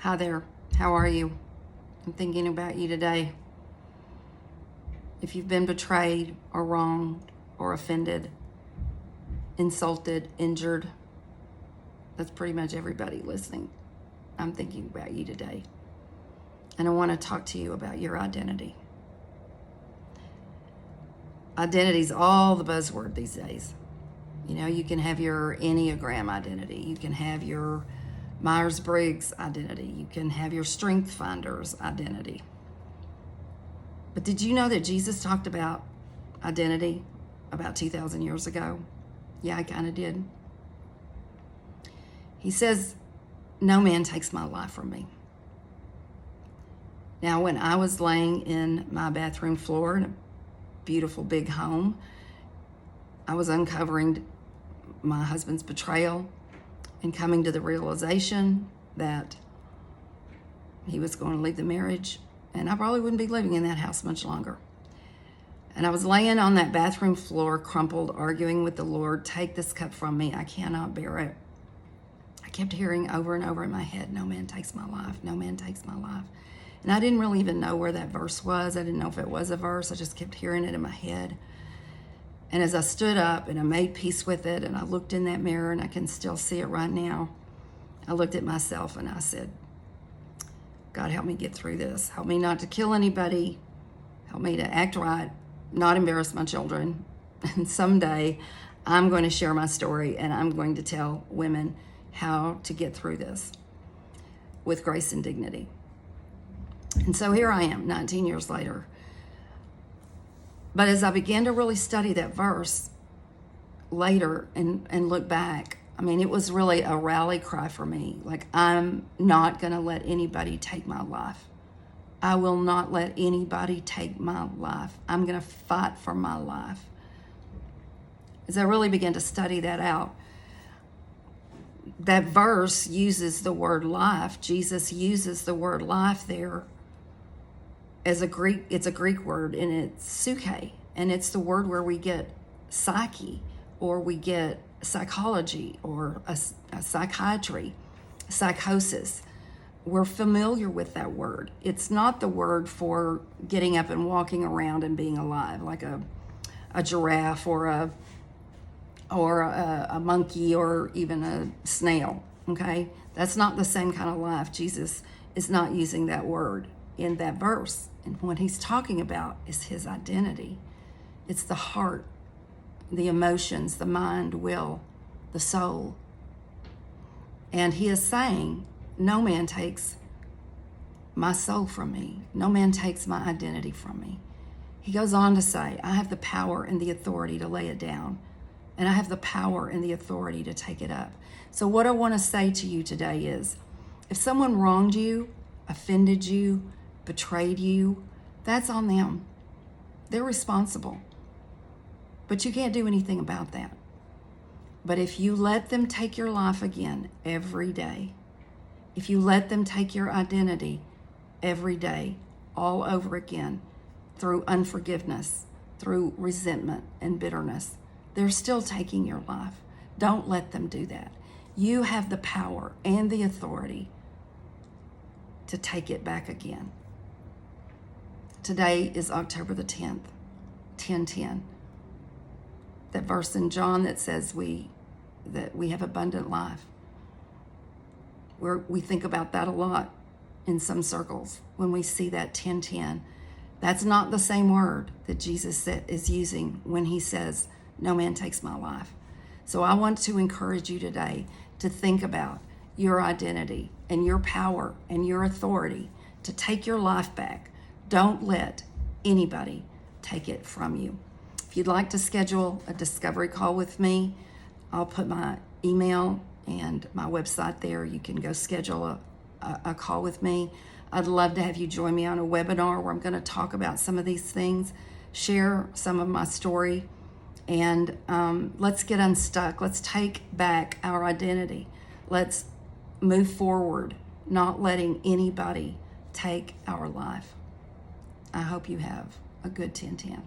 Hi there. How are you? I'm thinking about you today. If you've been betrayed or wronged or offended, insulted, injured, that's pretty much everybody listening. I'm thinking about you today. And I want to talk to you about your identity. Identity's all the buzzword these days. You know, you can have your Enneagram identity. You can have your Myers-Briggs identity. You can have your Strength Finders identity. But did you know that Jesus talked about identity about 2,000 years ago? Yeah, I kind of did. He says, "No man takes my life from me." Now, when I was laying in my bathroom floor in a beautiful big home, I was uncovering my husband's betrayal and coming to the realization that he was going to leave the marriage, and I probably wouldn't be living in that house much longer. And I was laying on that bathroom floor, crumpled, arguing with the Lord, "Take this cup from me. I cannot bear it." I kept hearing over and over in my head, "No man takes my life. No man takes my life." And I didn't really even know where that verse was. I didn't know if it was a verse. I just kept hearing it in my head. And as I stood up and I made peace with it, and I looked in that mirror, and I can still see it right now, I looked at myself and I said, "God, help me get through this. Help me not to kill anybody. Help me to act right, not embarrass my children. And someday I'm going to share my story, and I'm going to tell women how to get through this with grace and dignity." And so here I am, 19 years later. But as I began to really study that verse later and look back, I mean, it was really a rally cry for me. Like, I'm not going to let anybody take my life. I will not let anybody take my life. I'm going to fight for my life. As I really began to study that out, that verse uses the word life. Jesus uses the word life there as it's a Greek word, and it's suke, and it's the word where we get psyche, or we get psychology, or a psychiatry, psychosis. We're familiar with that word. It's not the word for getting up and walking around and being alive, like a giraffe or a monkey or even a snail, okay? That's not the same kind of life. Jesus is not using that word in that verse. And what he's talking about is his identity. It's the heart, the emotions, the mind, will, the soul. And he is saying, no man takes my soul from me. No man takes my identity from me. He goes on to say, I have the power and the authority to lay it down, and I have the power and the authority to take it up. So what I want to say to you today is, if someone wronged you, offended you, betrayed you, that's on them. They're responsible. But you can't do anything about that. But if you let them take your life again every day, if you let them take your identity every day, all over again, through unforgiveness, through resentment and bitterness, they're still taking your life. Don't let them do that. You have the power and the authority to take it back again. Today is October the 10th, 10:10. That verse in John that says that we have abundant life. We think about that a lot in some circles when we see that 10:10. That's not the same word that Jesus is using when he says, "No man takes my life." So I want to encourage you today to think about your identity and your power and your authority to take your life back. Don't let anybody take it from you. If you'd like to schedule a discovery call with me, I'll put my email and my website there. You can go schedule a call with me. I'd love to have you join me on a webinar where I'm going to talk about some of these things, share some of my story, and let's get unstuck. Let's take back our identity. Let's move forward, not letting anybody take our life. I hope you have a good 10-10.